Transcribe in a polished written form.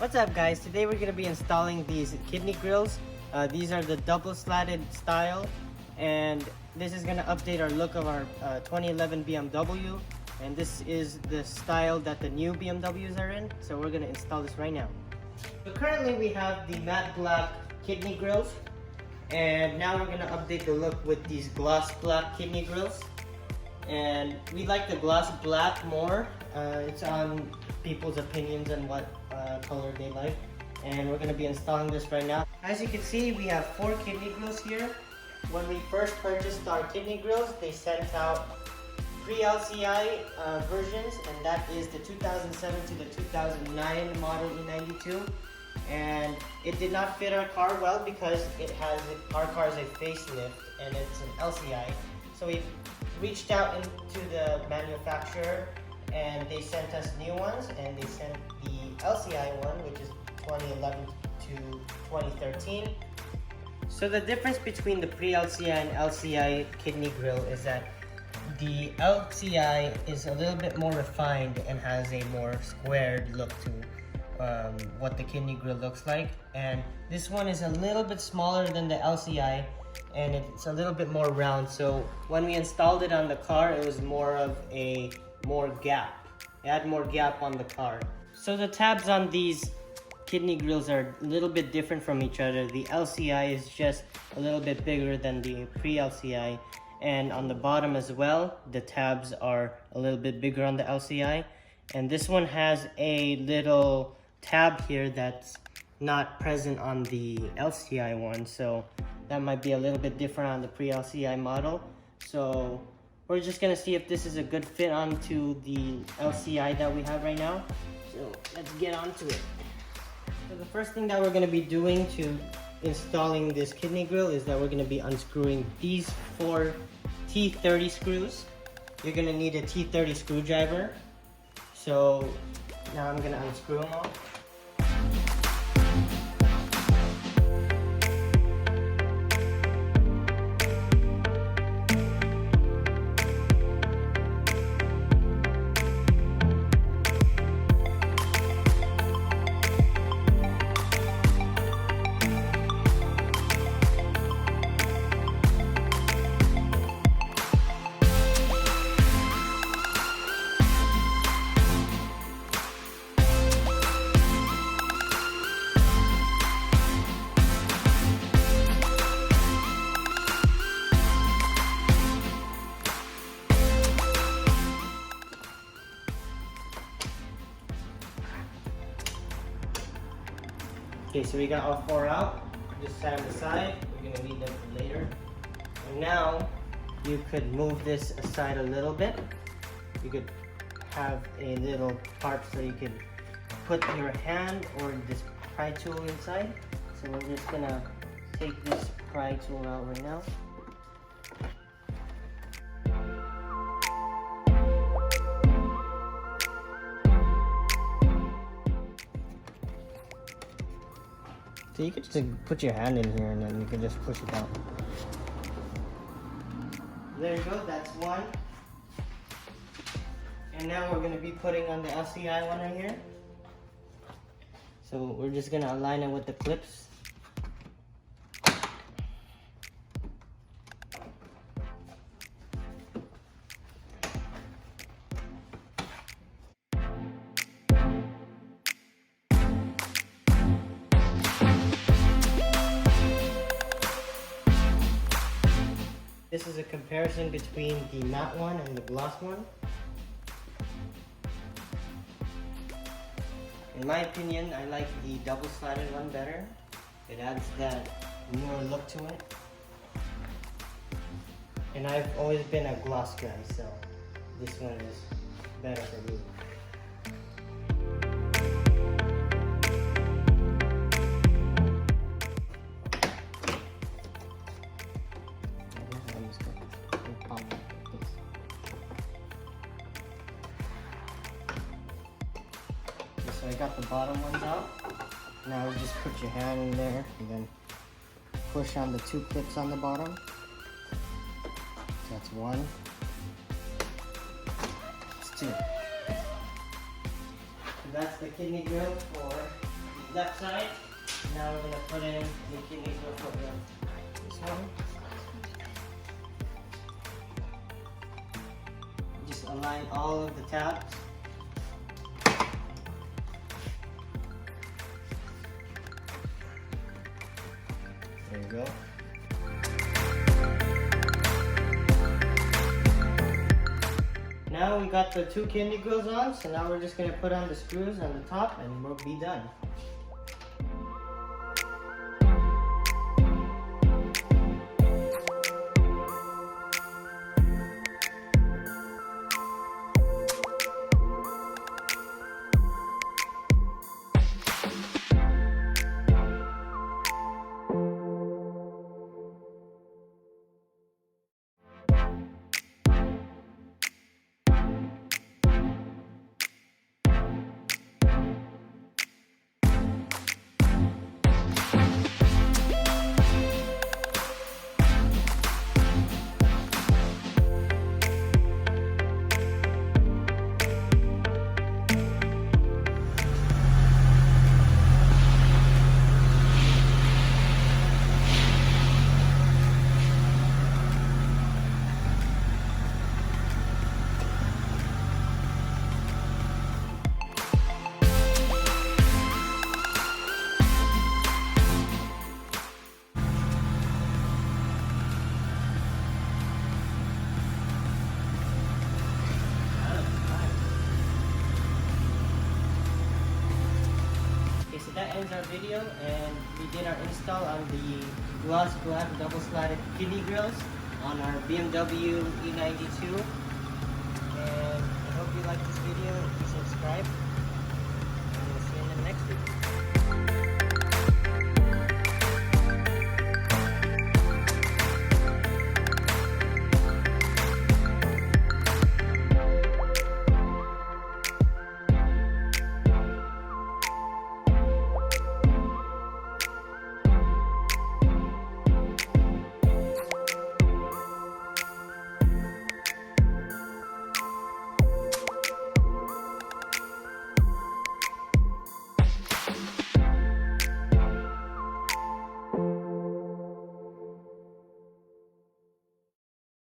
What's up guys, today we're going to be installing these kidney grills. These are the double slatted style, and this is going to update our look of our 2011 BMW, and this is the style that the new BMWs are in, so we're going to install this right now. So currently we have the matte black kidney grills, and now we're going to update the look with these gloss black kidney grills. And we like the gloss black more. It's on people's opinions and what color they like. And we're going to be installing this right now. As you can see, we have 4 kidney grills here. When we first purchased our kidney grills, they sent out Pre Lci versions, and that is the 2007 to the 2009 model E92. And it did not fit our car well because our car is a facelift and it's an LCI. So we reached out into the manufacturer and they sent us new ones, and they sent the LCI one, which is 2011 to 2013. So the difference between the Pre Lci and LCI kidney grill is that the LCI is a little bit more refined and has a more squared look to what the kidney grill looks like, and this one is a little bit smaller than the LCI and it's a little bit more round. So when we installed it on the car, it was more of a gap. It had more gap on the car. So the tabs on these kidney grills are a little bit different from each other. The LCI is just a little bit bigger than the Pre-LCI, and on the bottom as well, the tabs are a little bit bigger on the LCI. And this one has a little tab here that's not present on the LCI one, so that might be a little bit different on the Pre-LCI model. So we're just gonna see if this is a good fit onto the LCI that we have right now. So let's get onto it. So the first thing that we're gonna be doing to installing this kidney grill is that we're gonna be unscrewing these 4 T30 screws. You're gonna need a T30 screwdriver. So now I'm gonna unscrew them all. Okay, so we got all 4 out. Just set them aside. We're gonna need them for later. And now you could move this aside a little bit. You could have a little part so you could put your hand or this pry tool inside. So we're just gonna take this pry tool out right now. So you could just put your hand in here and then you can just push it out. There you go, that's one. And now we're going to be putting on the LCI one right here. So we're just going to align it with the clips. This is a comparison between the matte one and the gloss one. In my opinion, I like the double slatted one better. It adds that newer look to it. And I've always been a gloss guy, so this one is better for me. So I got the bottom ones out. Now you just put your hand in there and then push on the 2 clips on the bottom. So that's 1. That's 2. So that's the kidney grill for the left side. Now we're gonna put in the kidney grill for this one. Just align all of the tabs. There you go. Now we got the two kidney grills on, so now we're just gonna put on the screws on the top and we'll be done. So that ends our video, and we did our install on the gloss black double slatted kidney grills on our BMW E92. And I hope you liked this video and please subscribe. And we'll see you in the next video.